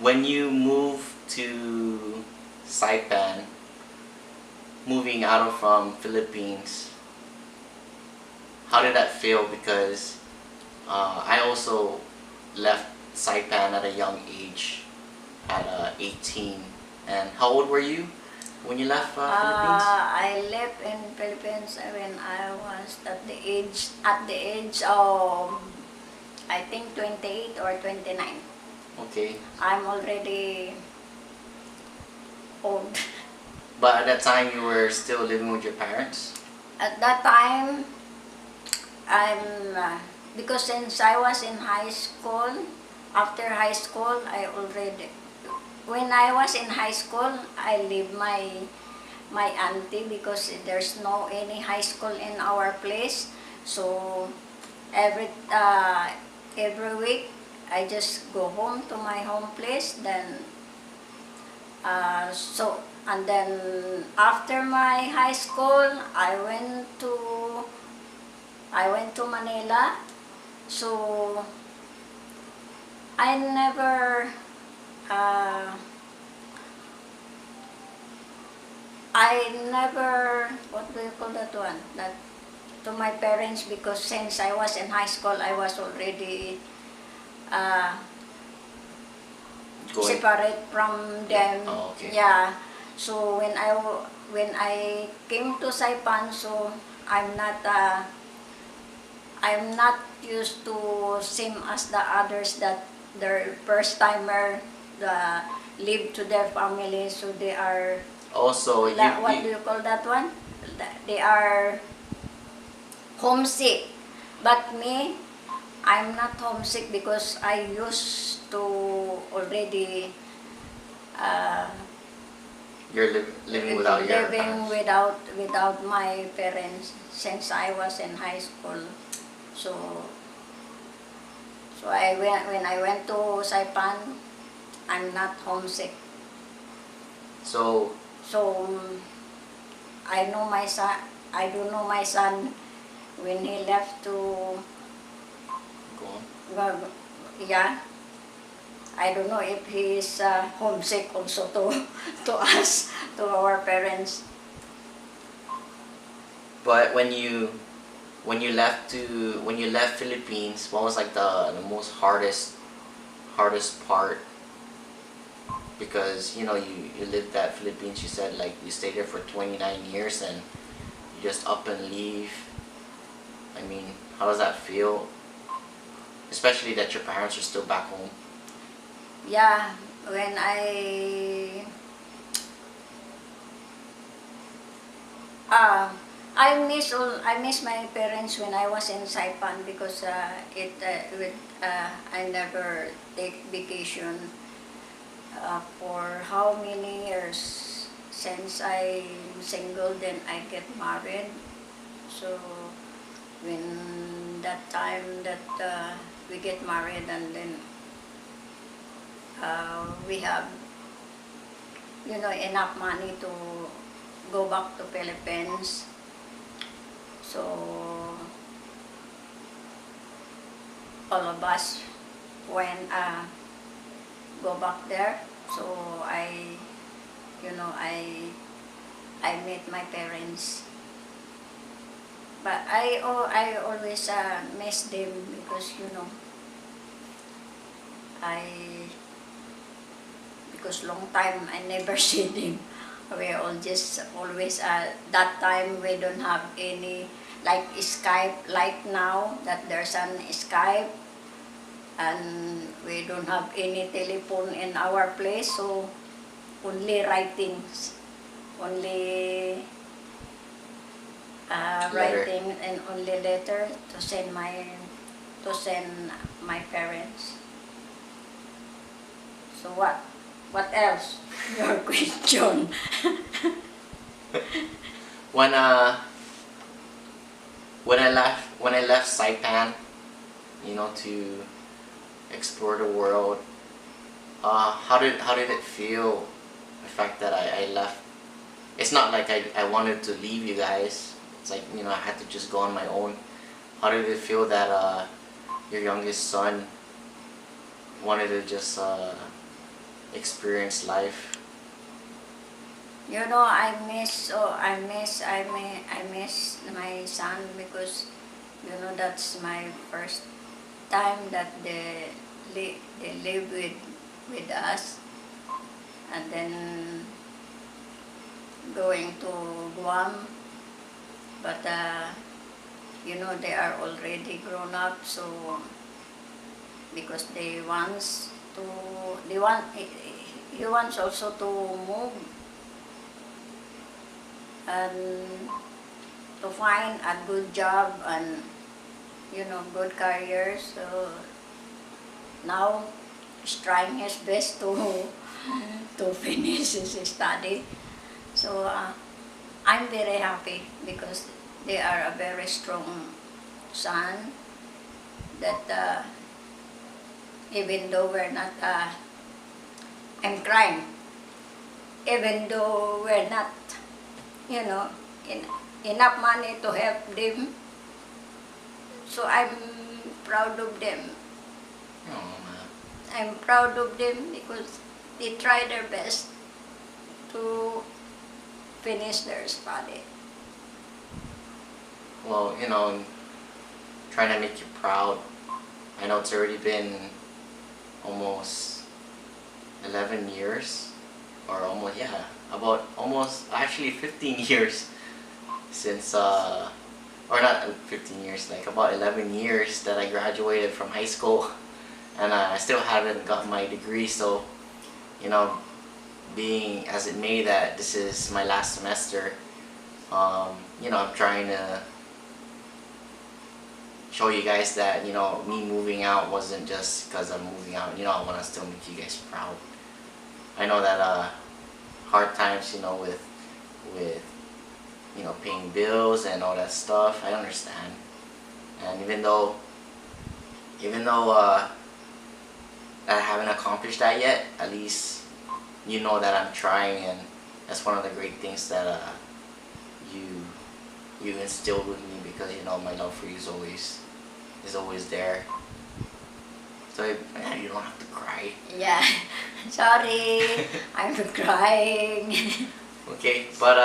When you move to Saipan, moving out of from Philippines, how did that feel? Because I also left Saipan at a young age, at 18. And how old were you when you left Philippines? I left in Philippines when I was at the age of I think 28 or 29. Okay. I'm already old. But at that time, you were still living with your parents? At that time, because since I was in high school, after high school, when I was in high school, I leave my auntie because there's no any high school in our place. So every week I just go home to my home place. Then and then after my high school, I went to Manila. So I never uh, what do you call that one? That to my parents, because since I was in high school, I was already uh, Going. separate from them. Oh, okay. Yeah. So when I came to Saipan, so I'm not used to same as the others that their first timer live to their family, so they are Also, what do you call that one? They are homesick. But me, I'm not homesick because I used to already you're living without your living parents. without my parents since I was in high school. So when I went to Saipan, I'm not homesick. So I know my son. I don't know my son when he left to go on. yeah. I don't know if he is homesick also to us, to our parents. But when you left Philippines, what was like the most hardest part? Because you lived at Philippines. You said like you stayed there for 29 years and you just up and leave. I mean, how does that feel? Especially that your parents are still back home. Yeah, when I miss my parents when I was in Saipan because I never take vacation for how many years since I'm single. Then I get married. So when that time that we get married, and then we have enough money to go back to Philippines. So all of us went go back there. So I met my parents. But I always miss them because I because long time I never see them. We all just always that time we don't have any like Skype like now that there's an Skype, and we don't have any telephone in our place, so only writings, only writing and only letter to send my parents. So what else? Your question. When when I left Saipan, to explore the world, how did it feel? The fact that I left. It's not like I wanted to leave you guys. It's like I had to just go on my own. How did it feel that your youngest son wanted to just experience life? You know, I miss my son because, you know, that's my first time that they live with us, and then going to Guam, but you know, they are already grown up, so because he wants also to move and to find a good job and, you know, good career. So now he's trying his best to to finish his study. So I'm very happy because they are a very strong son that even though we're not, I'm crying, even though we're not, you know, enough money to help them. So I'm proud of them. Oh man. I'm proud of them because they try their best to finish their study. Well, you know, trying to make you proud. I know it's already been almost 11 years, or almost, yeah, about almost actually 15 years since or not 15 years, like about 11 years that I graduated from high school, and I still haven't got my degree. So, you know, being as it may that this is my last semester, you know, I'm trying to show you guys that, you know, me moving out wasn't just because I'm moving out. You know, I want to still make you guys proud. I know that hard times, you know, with you know, paying bills and all that stuff, I understand. And even though that I haven't accomplished that yet, at least you know that I'm trying, and that's one of the great things that you instilled with me, because you know my love for you is always there. So yeah, you don't have to cry. Yeah, sorry, I'm crying. Okay, but